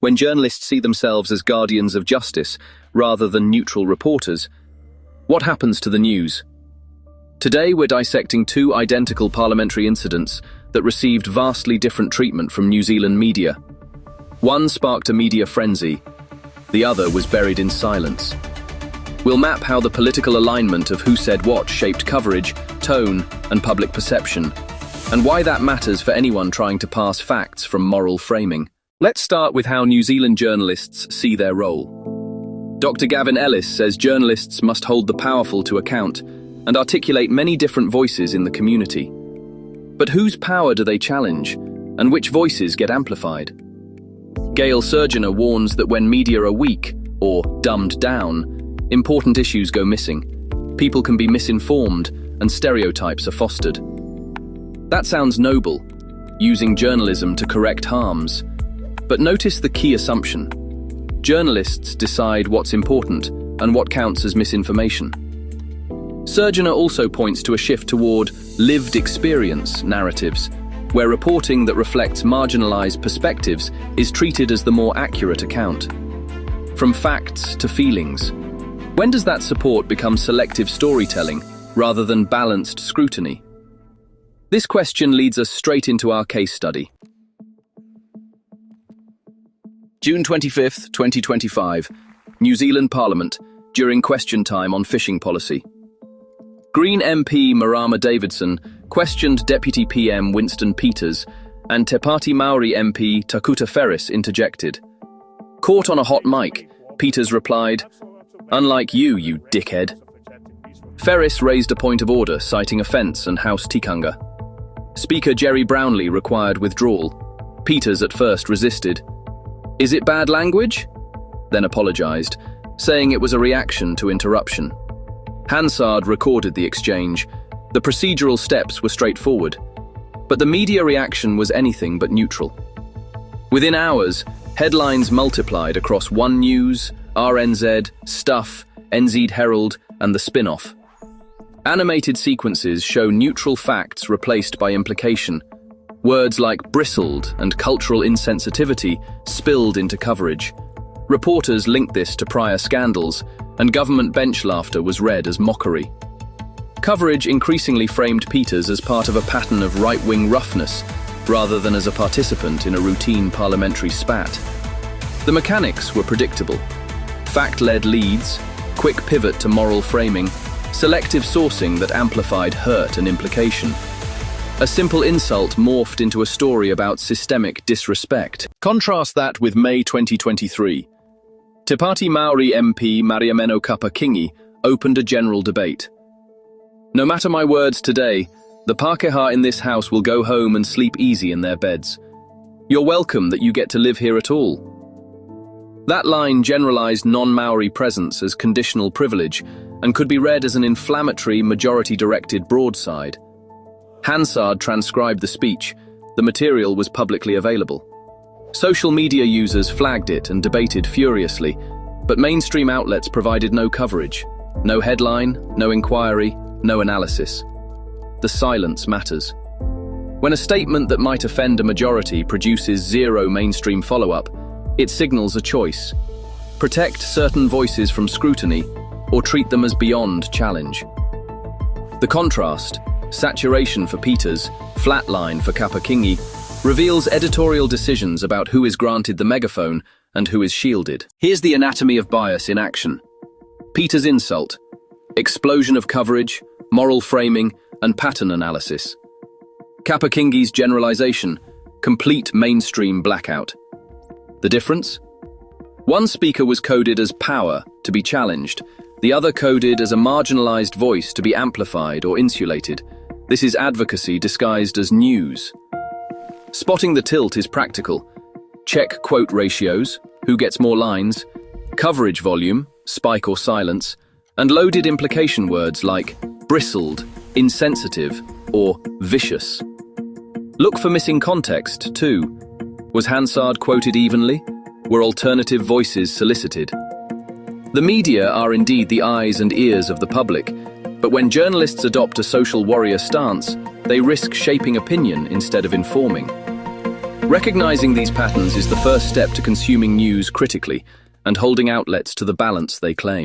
when journalists see themselves as guardians of justice rather than neutral reporters, what happens to the news? Today we're dissecting two identical parliamentary incidents that received vastly different treatment from New Zealand media. One sparked a media frenzy, the other was buried in silence. We'll map how the political alignment of who said what shaped coverage, tone, and public perception, and why that matters for anyone trying to pass facts from moral framing. Let's start with how New Zealand journalists see their role. Dr. Gavin Ellis says journalists must hold the powerful to account and articulate many different voices in the community. But whose power do they challenge, and which voices get amplified? Gail Surgener warns that when media are weak, or dumbed down, important issues go missing. People can be misinformed, and stereotypes are fostered. That sounds noble, using journalism to correct harms. But notice the key assumption. Journalists decide what's important and what counts as misinformation. Surgener also points to a shift toward lived experience narratives, where reporting that reflects marginalized perspectives is treated as the more accurate account. From facts to feelings. When does that support become selective storytelling rather than balanced scrutiny? This question leads us straight into our case study. June 25th, 2025, New Zealand Parliament, during question time on fishing policy. Green MP Marama Davidson questioned Deputy PM Winston Peters, and Te Pāti Māori MP Takuta Ferris interjected. Caught on a hot mic, Peters replied, "Unlike you, you dickhead." Ferris raised a point of order, citing offence and House tikanga. Speaker Jerry Brownlee required withdrawal. Peters at first resisted. "Is it bad language?" Then apologised, saying it was a reaction to interruption. Hansard recorded the exchange. The procedural steps were straightforward, but the media reaction was anything but neutral. Within hours, headlines multiplied across One News, RNZ, Stuff, NZ Herald, and the Spin-off. Animated sequences show neutral facts replaced by implication. Words like bristled and cultural insensitivity spilled into coverage. Reporters linked this to prior scandals, and government bench laughter was read as mockery. Coverage increasingly framed Peters as part of a pattern of right-wing roughness, rather than as a participant in a routine parliamentary spat. The mechanics were predictable. Fact-led leads, quick pivot to moral framing, selective sourcing that amplified hurt and implication. A simple insult morphed into a story about systemic disrespect. Contrast that with May 2023. Te Pāti Māori MP Mariameno Kapa-Kingi opened a general debate. "No matter my words today, the Pākehā in this house will go home and sleep easy in their beds. You're welcome that you get to live here at all." That line generalized non-Maori presence as conditional privilege and could be read as an inflammatory, majority-directed broadside. Hansard transcribed the speech. The material was publicly available. Social media users flagged it and debated furiously, but mainstream outlets provided no coverage. No headline, no inquiry, no analysis. The silence matters. When a statement that might offend a majority produces zero mainstream follow-up, it signals a choice. Protect certain voices from scrutiny, or treat them as beyond challenge. The contrast, saturation for Peters, flatline for Kapa-Kingi, reveals editorial decisions about who is granted the megaphone and who is shielded. Here's the anatomy of bias in action. Peters' insult, explosion of coverage, moral framing, and pattern analysis. Kapa-Kingi's generalization, complete mainstream blackout. The difference? One speaker was coded as power, to be challenged, the other coded as a marginalized voice to be amplified or insulated. This is advocacy disguised as news. Spotting the tilt is practical. Check quote ratios, who gets more lines, coverage volume, spike or silence, and loaded implication words like bristled, insensitive, or vicious. Look for missing context, too. Was Hansard quoted evenly? Were alternative voices solicited? The media are indeed the eyes and ears of the public, but when journalists adopt a social warrior stance, they risk shaping opinion instead of informing. Recognizing these patterns is the first step to consuming news critically and holding outlets to the balance they claim.